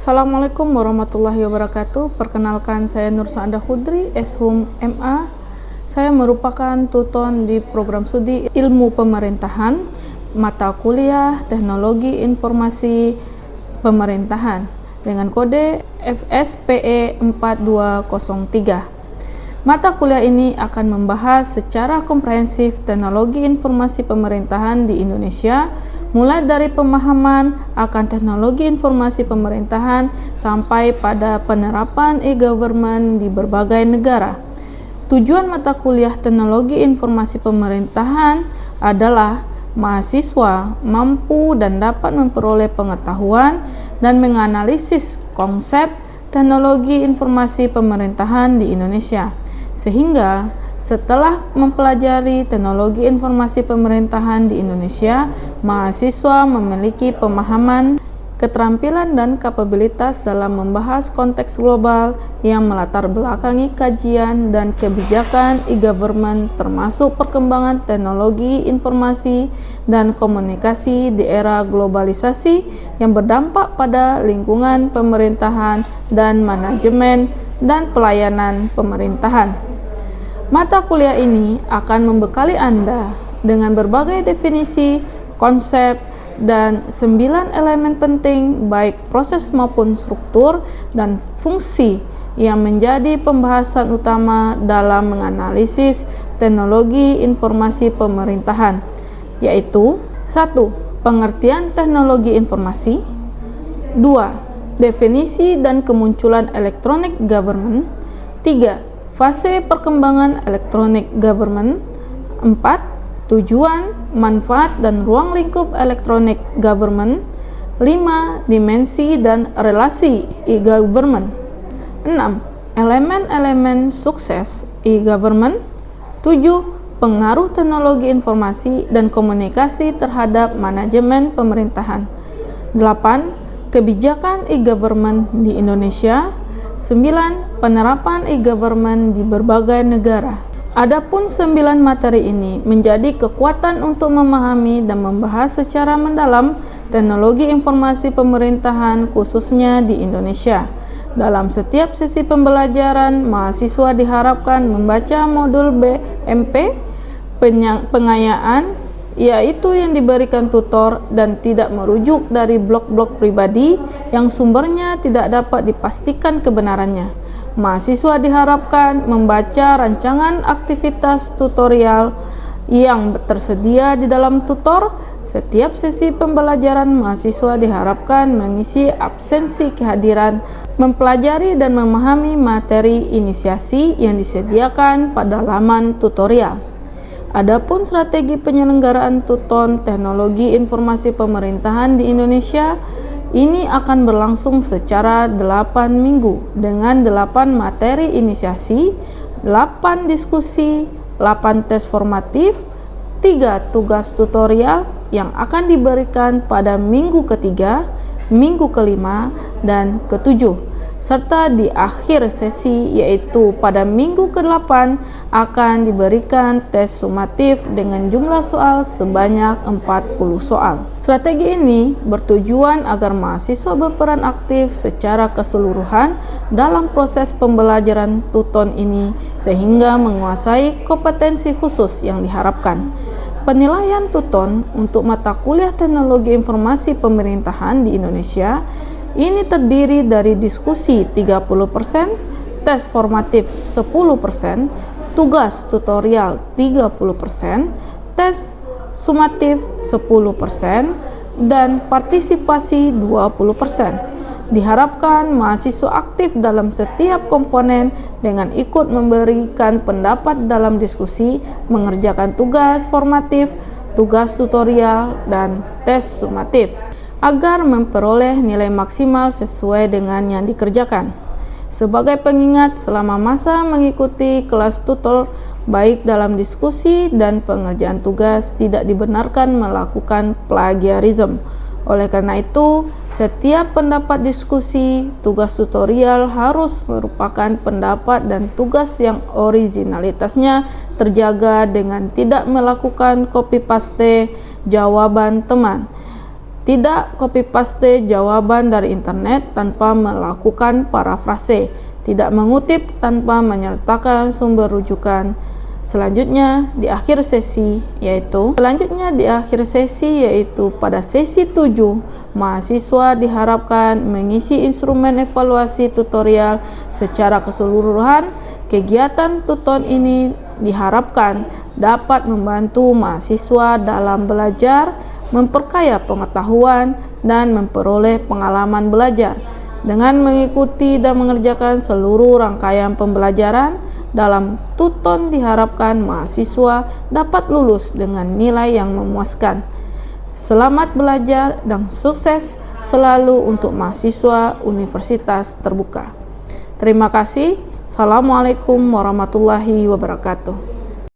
Assalamualaikum warahmatullahi wabarakatuh. Perkenalkan, saya Nur Saada Khudri, S.Hum MA. Saya merupakan tutor di program studi Ilmu Pemerintahan, mata kuliah Teknologi Informasi Pemerintahan dengan kode FSPE 4203. Mata kuliah ini akan membahas secara komprehensif teknologi informasi pemerintahan di Indonesia, mulai dari pemahaman akan teknologi informasi pemerintahan sampai pada penerapan e-government di berbagai negara. Tujuan mata kuliah teknologi informasi pemerintahan adalah mahasiswa mampu dan dapat memperoleh pengetahuan dan menganalisis konsep teknologi informasi pemerintahan di Indonesia, sehingga setelah mempelajari teknologi informasi pemerintahan di Indonesia, mahasiswa memiliki pemahaman, keterampilan, dan kapabilitas dalam membahas konteks global yang melatar belakangi kajian dan kebijakan e-government, termasuk perkembangan teknologi informasi dan komunikasi di era globalisasi yang berdampak pada lingkungan pemerintahan dan manajemen dan pelayanan pemerintahan. Mata kuliah ini akan membekali Anda dengan berbagai definisi, konsep, dan 9 elemen penting baik proses maupun struktur dan fungsi yang menjadi pembahasan utama dalam menganalisis teknologi informasi pemerintahan, yaitu 1. Pengertian teknologi informasi, 2. Definisi dan kemunculan electronic government, 3. Fase perkembangan electronic government, 4. Tujuan, manfaat, dan ruang lingkup electronic government, 5. Dimensi dan relasi e-government, 6. Elemen-elemen sukses e-government, 7. Pengaruh teknologi informasi dan komunikasi terhadap manajemen pemerintahan, 8. Kebijakan e-government di Indonesia, 9. Penerapan e-government di berbagai negara. Adapun 9 materi ini menjadi kekuatan untuk memahami dan membahas secara mendalam teknologi informasi pemerintahan khususnya di Indonesia. Dalam setiap sesi pembelajaran, mahasiswa diharapkan membaca modul BMP, pengayaan, yaitu yang diberikan tutor dan tidak merujuk dari blog-blog pribadi yang sumbernya tidak dapat dipastikan kebenarannya. Mahasiswa diharapkan membaca rancangan aktivitas tutorial yang tersedia di dalam tutor. Setiap sesi pembelajaran, mahasiswa diharapkan mengisi absensi kehadiran, mempelajari dan memahami materi inisiasi yang disediakan pada laman tutorial. Adapun strategi penyelenggaraan tuton teknologi informasi pemerintahan di Indonesia ini akan berlangsung secara 8 minggu dengan 8 materi inisiasi, 8 diskusi, 8 tes formatif, 3 tugas tutorial yang akan diberikan pada minggu ketiga, minggu kelima, dan ketujuh. Serta di akhir sesi yaitu pada minggu ke-8 akan diberikan tes sumatif dengan jumlah soal sebanyak 40 soal. Strategi ini bertujuan agar mahasiswa berperan aktif secara keseluruhan dalam proses pembelajaran tuton ini sehingga menguasai kompetensi khusus yang diharapkan. Penilaian tuton untuk mata kuliah teknologi informasi pemerintahan di Indonesia ini terdiri dari diskusi 30%, tes formatif 10%, tugas tutorial 30%, tes sumatif 10%, dan partisipasi 20%. Diharapkan mahasiswa aktif dalam setiap komponen dengan ikut memberikan pendapat dalam diskusi, mengerjakan tugas formatif, tugas tutorial, dan tes sumatif, agar memperoleh nilai maksimal sesuai dengan yang dikerjakan. Sebagai pengingat, selama masa mengikuti kelas tutor, baik dalam diskusi dan pengerjaan tugas, tidak dibenarkan melakukan plagiarisme. Oleh karena itu, setiap pendapat diskusi, tugas tutorial harus merupakan pendapat dan tugas yang originalitasnya terjaga dengan tidak melakukan copy paste jawaban teman. Tidak copy paste jawaban dari internet tanpa melakukan parafrase. Tidak mengutip tanpa menyertakan sumber rujukan. Selanjutnya di akhir sesi yaitu pada sesi 7, mahasiswa diharapkan mengisi instrumen evaluasi tutorial secara keseluruhan. Kegiatan tuton ini diharapkan dapat membantu mahasiswa dalam belajar, memperkaya pengetahuan, dan memperoleh pengalaman belajar. Dengan mengikuti dan mengerjakan seluruh rangkaian pembelajaran dalam tuton, diharapkan mahasiswa dapat lulus dengan nilai yang memuaskan. Selamat belajar dan sukses selalu untuk mahasiswa Universitas Terbuka. Terima kasih. Assalamualaikum warahmatullahi wabarakatuh.